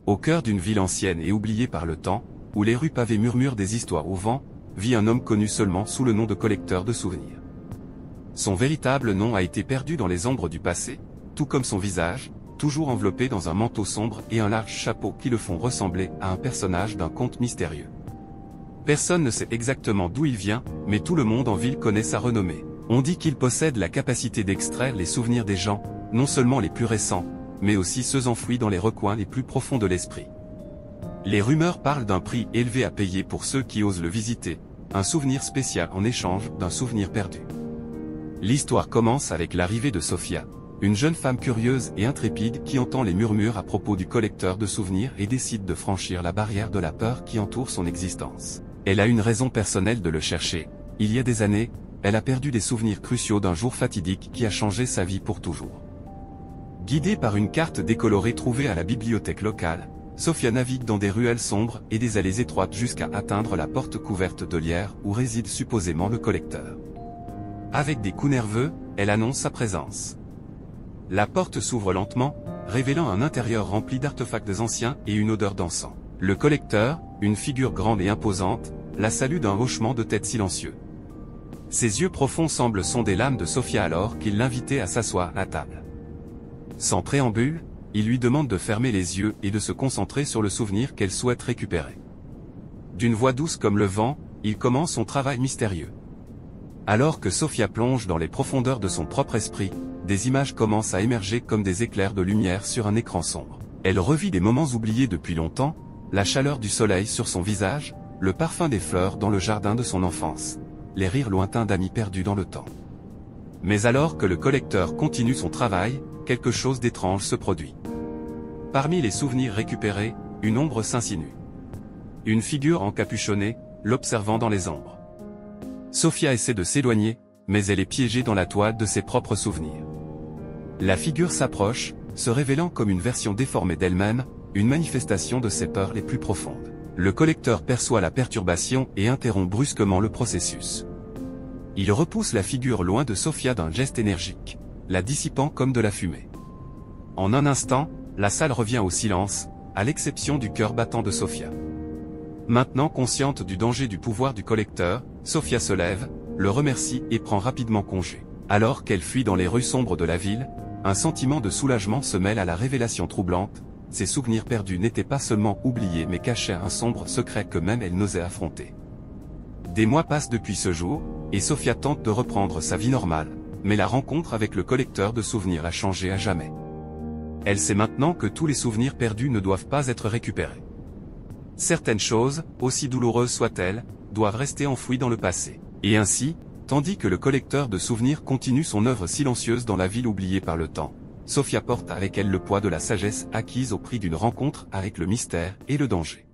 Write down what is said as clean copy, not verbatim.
Au cœur d'une ville ancienne et oubliée par le temps, où les rues pavées murmurent des histoires au vent, vit un homme connu seulement sous le nom de collecteur de souvenirs. Son véritable nom a été perdu dans les ombres du passé, tout comme son visage, toujours enveloppé dans un manteau sombre et un large chapeau qui le font ressembler à un personnage d'un conte mystérieux. Personne ne sait exactement d'où il vient, mais tout le monde en ville connaît sa renommée. On dit qu'il possède la capacité d'extraire les souvenirs des gens, non seulement les plus récents, mais aussi ceux enfouis dans les recoins les plus profonds de l'esprit. Les rumeurs parlent d'un prix élevé à payer pour ceux qui osent le visiter, un souvenir spécial en échange d'un souvenir perdu. L'histoire commence avec l'arrivée de Sofia, une jeune femme curieuse et intrépide qui entend les murmures à propos du collecteur de souvenirs et décide de franchir la barrière de la peur qui entoure son existence. Elle a une raison personnelle de le chercher. Il y a des années, elle a perdu des souvenirs cruciaux d'un jour fatidique qui a changé sa vie pour toujours. Guidée par une carte décolorée trouvée à la bibliothèque locale, Sofia navigue dans des ruelles sombres et des allées étroites jusqu'à atteindre la porte couverte de lierre où réside supposément le collecteur. Avec des coups nerveux, elle annonce sa présence. La porte s'ouvre lentement, révélant un intérieur rempli d'artefacts anciens et une odeur d'encens. Le collecteur, une figure grande et imposante, la salue d'un hochement de tête silencieux. Ses yeux profonds semblent sonder l'âme de Sofia alors qu'il l'invitait à s'asseoir à table. Sans préambule, il lui demande de fermer les yeux et de se concentrer sur le souvenir qu'elle souhaite récupérer. D'une voix douce comme le vent, il commence son travail mystérieux. Alors que Sofia plonge dans les profondeurs de son propre esprit, des images commencent à émerger comme des éclairs de lumière sur un écran sombre. Elle revit des moments oubliés depuis longtemps, la chaleur du soleil sur son visage, le parfum des fleurs dans le jardin de son enfance, les rires lointains d'amis perdus dans le temps. Mais alors que le collecteur continue son travail, quelque chose d'étrange se produit. Parmi les souvenirs récupérés, une ombre s'insinue. Une figure encapuchonnée, l'observant dans les ombres. Sofia essaie de s'éloigner, mais elle est piégée dans la toile de ses propres souvenirs. La figure s'approche, se révélant comme une version déformée d'elle-même, une manifestation de ses peurs les plus profondes. Le collecteur perçoit la perturbation et interrompt brusquement le processus. Il repousse la figure loin de Sofia d'un geste énergique, la dissipant comme de la fumée. En un instant, la salle revient au silence, à l'exception du cœur battant de Sofia. Maintenant consciente du danger du pouvoir du collecteur, Sofia se lève, le remercie et prend rapidement congé. Alors qu'elle fuit dans les rues sombres de la ville, un sentiment de soulagement se mêle à la révélation troublante. Ses souvenirs perdus n'étaient pas seulement oubliés mais cachaient un sombre secret que même elle n'osait affronter. Des mois passent depuis ce jour, et Sofia tente de reprendre sa vie normale, mais la rencontre avec le collecteur de souvenirs a changé à jamais. Elle sait maintenant que tous les souvenirs perdus ne doivent pas être récupérés. Certaines choses, aussi douloureuses soient-elles, doivent rester enfouies dans le passé. Et ainsi, tandis que le collecteur de souvenirs continue son œuvre silencieuse dans la ville oubliée par le temps, Sofia porte avec elle le poids de la sagesse acquise au prix d'une rencontre avec le mystère et le danger.